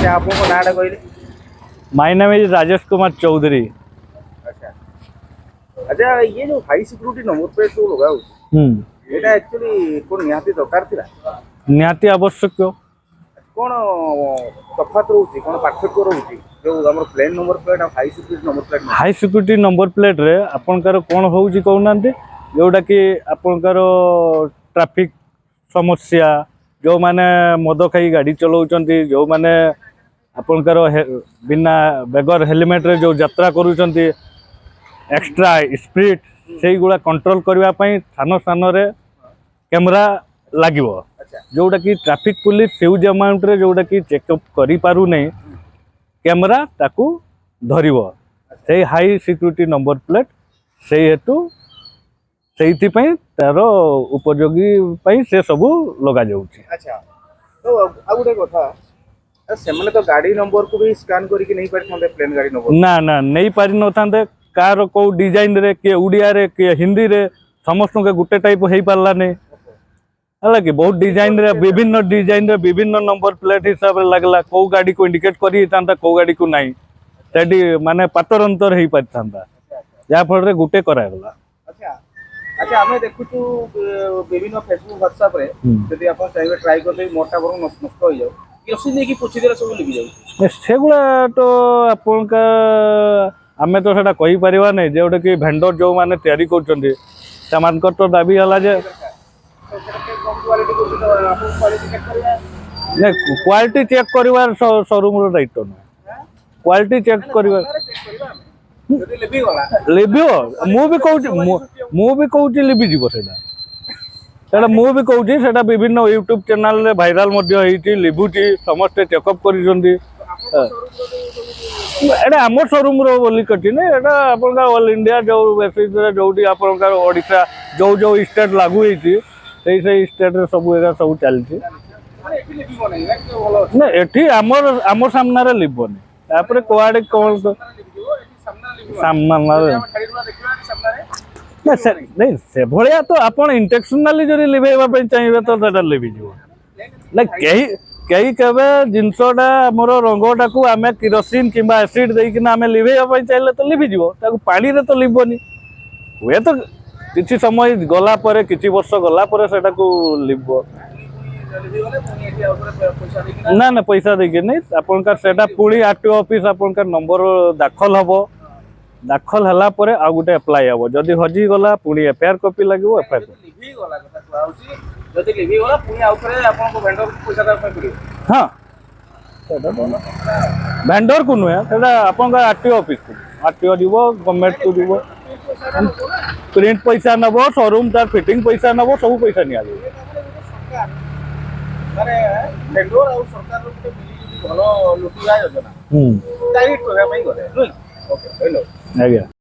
अच्छा आपको नाटा कहले my name is Rajesh Kumar Chaudhary. अच्छा अच्छा ये जो हाई सिक्योरिटी नंबर प्लेट जो लगा होची एटा एक्चुअली कोन निहाती दरकार थिला निहाती आवश्यक कोन तफात रहउची कोन पार्थक्य रहउची जो हमर प्लेन नंबर प्लेट और हाई सिक्योरिटी नंबर प्लेट रे आपनकर कोन होउची कहउनांती जोटा कि आपनकर ट्रैफिक समस्या जो माने मद खाई गाड़ी चलाउचंती जो माने आपनकर बिना बेगर हेलमेट रे जो यात्रा करूचंती एक्स्ट्रा स्पीड से गुला कंट्रोल करबा पई थानो स्थान रे कैमरा लागिवो जोटा कि ट्रैफिक पुलिस फ्यूज अमाउंट रे जोटा कि चेकअप करि पारु नै कैमरा ताकू धरिवो से हाई सिक्योरिटी नंबर प्लेट से हेतु सेइथि पई तारो उपयोगी पई से सब लगा जाउची। अच्छा तो आ गुटे कथा से माने तो गाड़ी नंबर को भी स्कैन करके नहीं पारि थांदे प्लेन गाड़ी नंबर ना ना नहीं पारि न थांदे कार को डिजाइन रे के उड़िया रे के हिंदी रे समस्त के गुटे टाइप हेई पारला नै हला कि बहुत डिजाइन रे विभिन्न नंबर प्लेट हिसाब रे लागला को गाड़ी को इंडिकेट करी थांदा को गाड़ी को नाही सेडी माने पातर अंतर हेई पारि थांदा जा फल रे गुटे करा गला। अच्छा अच्छा हमें देखु छु विभिन्न फेसबुक व्हाट्सएप रे यदि आपण चाहे ट्राई कर दे मोटा बरु नष्ट हो जाऊ किसी ने की पूछि देला सब लिखि जाऊ सेगुला तो आपण का आमे तो सेटा कहि परिबा नै जेउटा कि वेंडर जो माने तयारी करचंदी समानकर तो दाबी हला जे क्वालिटी चेक करिवार शोरूम रो दायित्व न क्वालिटी चेक करिवार लिबियो मु भी कहूची लिबि जीवो सेटा मु भी कहूची सेटा विभिन्न यूट्यूब चैनल रे वायरल मध्ये हेची लिबुची समस्त चेकअप करिसंदी एटा हमर शोरूम रो बोली कटी ने एटा आपन का ऑल इंडिया जो बेसिस रे जोडी आपन का ओडिसा जो जो स्टेट लागू हेची से स्टेट रे सब एगा सब चलची ना एठी हमर सामना रे लिबोनी तापर कोआडे कोन सामना नहीं से भलिया तो आपण इंटेंशनली जरी लिबेबा पे चाहिबे तो सेटा लिबि जीवो ना कई केबे जिंसोडा हमर रंगोटा को आमे केरोसिन किबा एसिड देई कि ना आमे लिबेबा पे चाहिले तो लिबि जीवो ताको पानी रे तो लिबोनी हुए तो किछि समय गला परे किछि वर्ष गला परे सेटा को लिबो ना ना पैसा देके नहीं अपन का सेटा पुणी आरटीओ ऑफिस अपन का नंबर दाखल हबो दाखल हला परे आ गुटे अप्लाई हबो जदी हजी गला पुणी एफआईआर कॉपी लागो एफआईआर लिबि गला कथा कहउची जदी लिबि गला पुणी आउ थरे आपन को वेंडर को पैसा दे पड़ियो हां सेटा वेंडर को नुया सेटा अपन का आरटीओ ऑफिस को आरटीओ दिबो गवर्नमेंट को दिबो प्रिंट पैसा नबो शोरूम तार फिटिंग पैसा नबो सब पैसा निया माने वेंडर और सरकार रो मिली जुली भलो लुटिया योजना डायरेक्ट होगा पई गले ओके हेलो आज्ञा।